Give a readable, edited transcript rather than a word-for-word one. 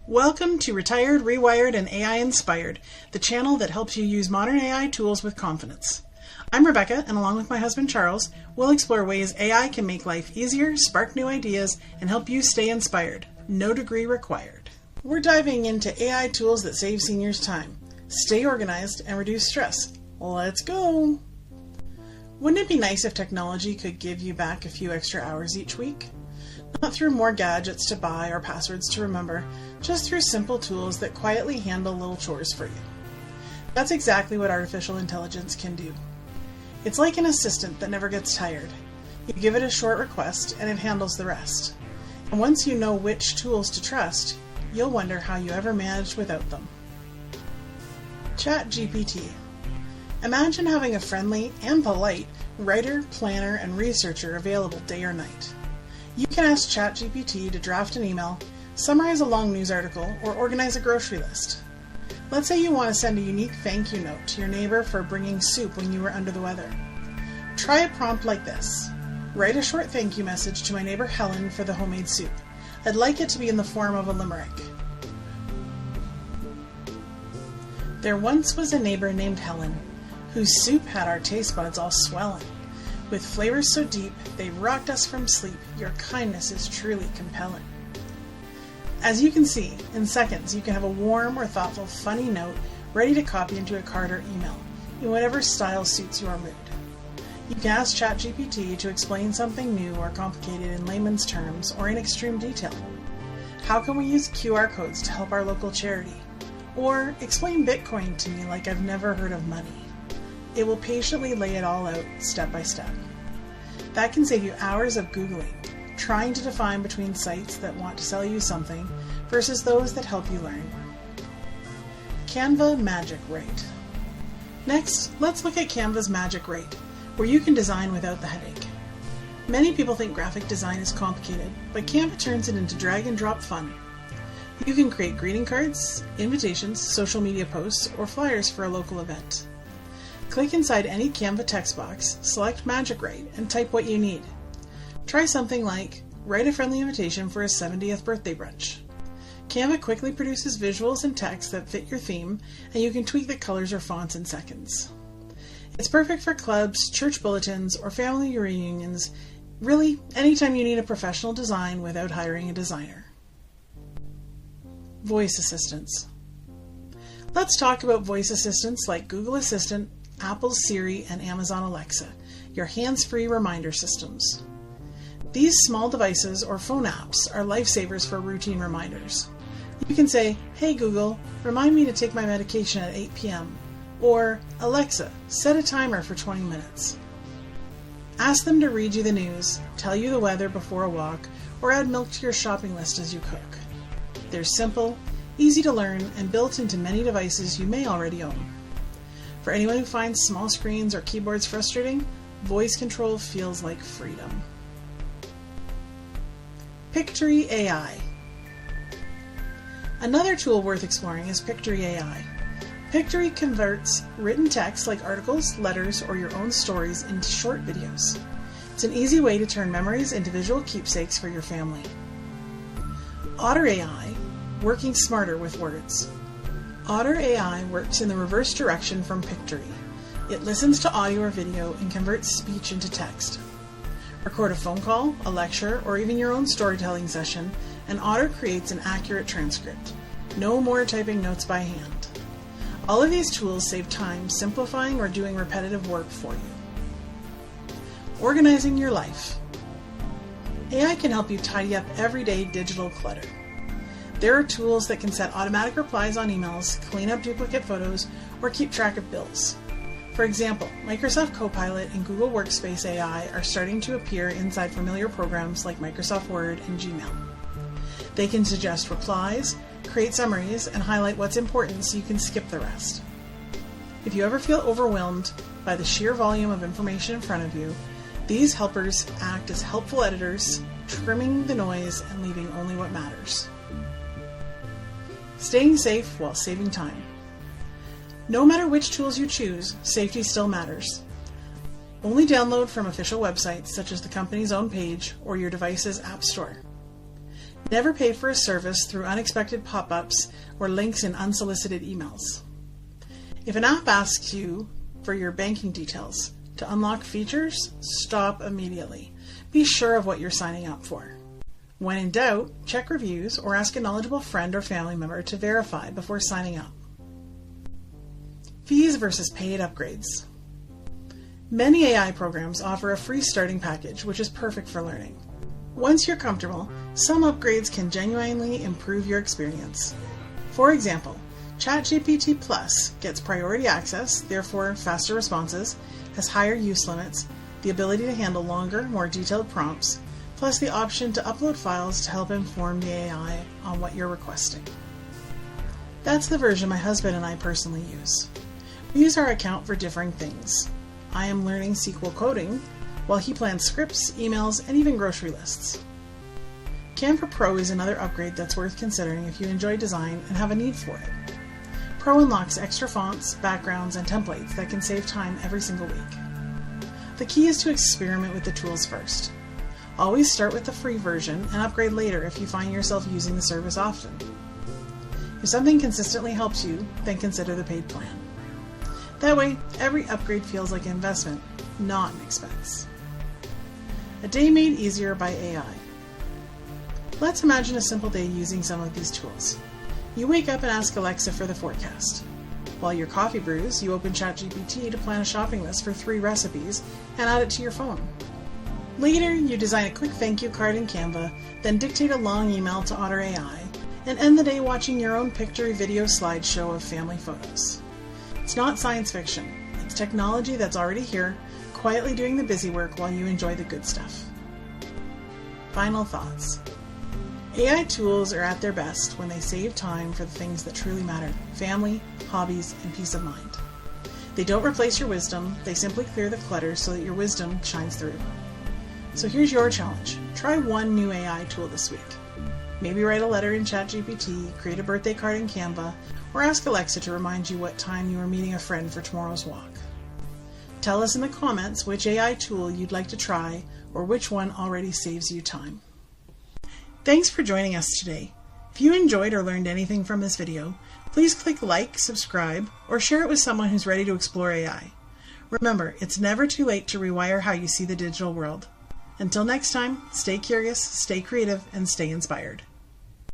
Welcome to Retired, Rewired, and AI Inspired, the channel that helps you use modern AI tools with confidence. I'm Rebecca, and along with my husband Charles, we'll explore ways AI can make life easier, spark new ideas, and help you stay inspired. No degree required. We're diving into AI tools that save seniors time, stay organized, and reduce stress. Let's go! Wouldn't it be nice if technology could give you back a few extra hours each week? Not through more gadgets to buy or passwords to remember, just through simple tools that quietly handle little chores for you. That's exactly what artificial intelligence can do. It's like an assistant that never gets tired. You give it a short request and it handles the rest. And once you know which tools to trust, you'll wonder how you ever managed without them. ChatGPT. Imagine having a friendly and polite writer, planner, and researcher available day or night. You can ask ChatGPT to draft an email, summarize a long news article, or organize a grocery list. Let's say you want to send a unique thank you note to your neighbor for bringing soup when you were under the weather. Try a prompt like this. Write a short thank you message to my neighbor Helen for the homemade soup. I'd like it to be in the form of a limerick. There once was a neighbor named Helen, whose soup had our taste buds all swelling. With flavors so deep, they rocked us from sleep. Your kindness is truly compelling. As you can see, in seconds, you can have a warm or thoughtful, funny note ready to copy into a card or email, in whatever style suits your mood. You can ask ChatGPT to explain something new or complicated in layman's terms or in extreme detail. How can we use QR codes to help our local charity? Or explain Bitcoin to me like I've never heard of money. It will patiently lay it all out step by step. That can save you hours of Googling, trying to define between sites that want to sell you something versus those that help you learn. Canva Magic Write. Next, let's look at Canva's Magic Write, where you can design without the headache. Many people think graphic design is complicated, but Canva turns it into drag and drop fun. You can create greeting cards, invitations, social media posts, or flyers for a local event. Click inside any Canva text box, select Magic Write, and type what you need. Try something like, write a friendly invitation for a 70th birthday brunch. Canva quickly produces visuals and text that fit your theme, and you can tweak the colors or fonts in seconds. It's perfect for clubs, church bulletins, or family reunions. Really, anytime you need a professional design without hiring a designer. Voice assistants. Let's talk about voice assistants like Google Assistant, Apple's Siri, and Amazon Alexa, your hands-free reminder systems. These small devices or phone apps are lifesavers for routine reminders. You can say, "Hey Google, remind me to take my medication at 8 p.m. Or, "Alexa, set a timer for 20 minutes. Ask them to read you the news, tell you the weather before a walk, or add milk to your shopping list as you cook. They're simple, easy to learn, and built into many devices you may already own. For anyone who finds small screens or keyboards frustrating, voice control feels like freedom. Pictory AI. Another tool worth exploring is Pictory AI. Pictory converts written text like articles, letters, or your own stories into short videos. It's an easy way to turn memories into visual keepsakes for your family. Otter AI, working smarter with words. Otter AI works in the reverse direction from Pictory. It listens to audio or video and converts speech into text. Record a phone call, a lecture, or even your own storytelling session, and Otter creates an accurate transcript. No more typing notes by hand. All of these tools save time simplifying or doing repetitive work for you. Organizing your life. AI can help you tidy up everyday digital clutter. There are tools that can set automatic replies on emails, clean up duplicate photos, or keep track of bills. For example, Microsoft Copilot and Google Workspace AI are starting to appear inside familiar programs like Microsoft Word and Gmail. They can suggest replies, create summaries, and highlight what's important so you can skip the rest. If you ever feel overwhelmed by the sheer volume of information in front of you, these helpers act as helpful editors, trimming the noise and leaving only what matters. Staying safe while saving time. No matter which tools you choose, safety still matters. Only download from official websites such as the company's own page or your device's app store. Never pay for a service through unexpected pop-ups or links in unsolicited emails. If an app asks you for your banking details to unlock features, stop immediately. Be sure of what you're signing up for. When in doubt, check reviews or ask a knowledgeable friend or family member to verify before signing up. Fees versus paid upgrades. Many AI programs offer a free starting package, which is perfect for learning. Once you're comfortable, some upgrades can genuinely improve your experience. For example, ChatGPT Plus gets priority access, therefore faster responses, has higher use limits, the ability to handle longer, more detailed prompts, plus the option to upload files to help inform the AI on what you're requesting. That's the version my husband and I personally use. We use our account for differing things. I am learning SQL coding, while he plans scripts, emails, and even grocery lists. Canva Pro is another upgrade that's worth considering if you enjoy design and have a need for it. Pro unlocks extra fonts, backgrounds, and templates that can save time every single week. The key is to experiment with the tools first. Always start with the free version and upgrade later if you find yourself using the service often. If something consistently helps you, then consider the paid plan. That way, every upgrade feels like an investment, not an expense. A day made easier by AI. Let's imagine a simple day using some of these tools. You wake up and ask Alexa for the forecast. While your coffee brews, you open ChatGPT to plan a shopping list for 3 recipes and add it to your phone. Later, you design a quick thank you card in Canva, then dictate a long email to Otter AI, and end the day watching your own Pictory video slideshow of family photos. It's not science fiction. It's technology that's already here, quietly doing the busy work while you enjoy the good stuff. Final thoughts. AI tools are at their best when they save time for the things that truly matter: family, hobbies, and peace of mind. They don't replace your wisdom, they simply clear the clutter so that your wisdom shines through. So here's your challenge. Try one new AI tool this week. Maybe write a letter in ChatGPT, create a birthday card in Canva, or ask Alexa to remind you what time you are meeting a friend for tomorrow's walk. Tell us in the comments which AI tool you'd like to try or which one already saves you time. Thanks for joining us today. If you enjoyed or learned anything from this video, please click like, subscribe, or share it with someone who's ready to explore AI. Remember, it's never too late to rewire how you see the digital world. Until next time, stay curious, stay creative, and stay inspired.